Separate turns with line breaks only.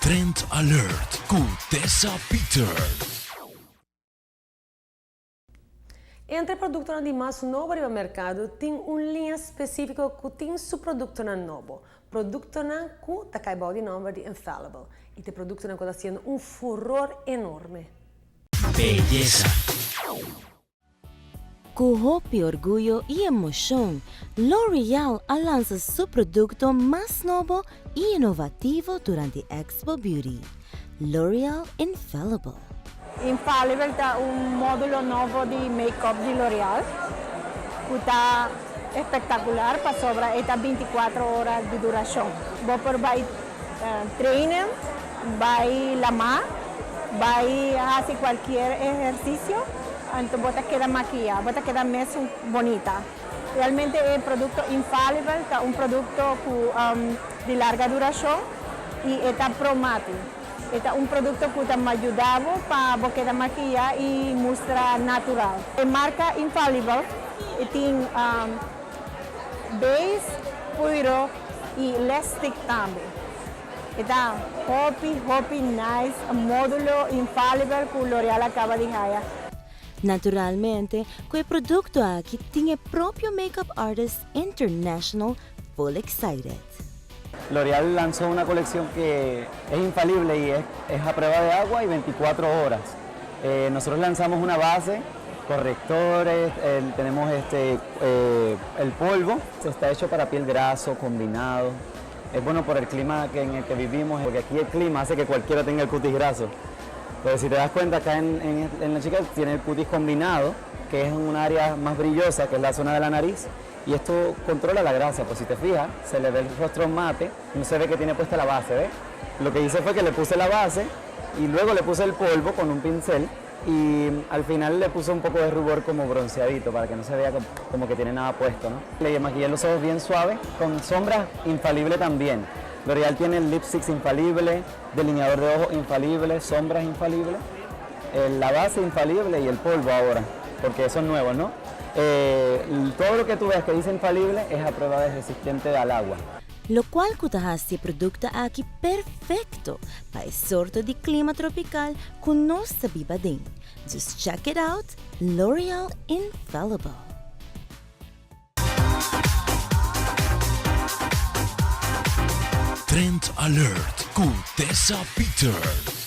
Trend Alert con Tessa Peters.
Entre produtos de mais novo no mercado, tem uma linha específica que tem seu produto novo. Produto que está de nome de Infallible. E este produto está sendo furor enorme.
Belleza.
Com hope, orgulho e emoção, L'Oréal lança seu produto mais novo e inovativo durante Expo Beauty. L'Oréal Infallible.
Infallible è un modulo nuovo di make-up di L'Oréal che está espectacular para sobre estas 24 horas de duración. Vos vai trainer, vai lamar, vai hacer cualquier ejercicio, entonces vos te quedas maquillada, vos te quedas más bonita. Realmente el producto Infallible es un producto de larga duración y está promete. Este es un producto que me ha ayudado para quedar maquillada y mostrar natural. La marca Infallible tiene base, puro y lipstick también. Está hoppy, nice, módulo Infallible que L'Oréal acaba de hacer.
Naturalmente, el producto aquí tiene propio makeup artist international full excited.
L'Oréal lanzó una colección que es infalible y es a prueba de agua y 24 horas. Nosotros lanzamos una base, correctores, tenemos el polvo, está hecho para piel graso, combinado. Es bueno por el clima en el que vivimos, porque aquí el clima hace que cualquiera tenga el cutis graso. Pero si te das cuenta, acá en la chica tiene el cutis combinado, que es en un área más brillosa, que es la zona de la nariz. Y esto controla la grasa, pues si te fijas, se le ve el rostro mate, no se ve que tiene puesta la base, ¿ves? Lo que hice fue que le puse la base y luego le puse el polvo con un pincel y al final le puse un poco de rubor como bronceadito para que no se vea como que tiene nada puesto, ¿no? Le maquillé los ojos bien suaves, con sombras infalible también. L'Oréal tiene el lipstick infalible, delineador de ojos infalible, sombras infalible, la base infalible y el polvo ahora, porque son nuevos, ¿no? Todo lo que tú ves que dice infalible es a prueba de resistente al agua.
Lo cual hace producto aquí perfecto para el sorto de clima tropical que nos viva den. Just check it out, L'Oréal Infallible.
Trend Alert con Tessa Peters.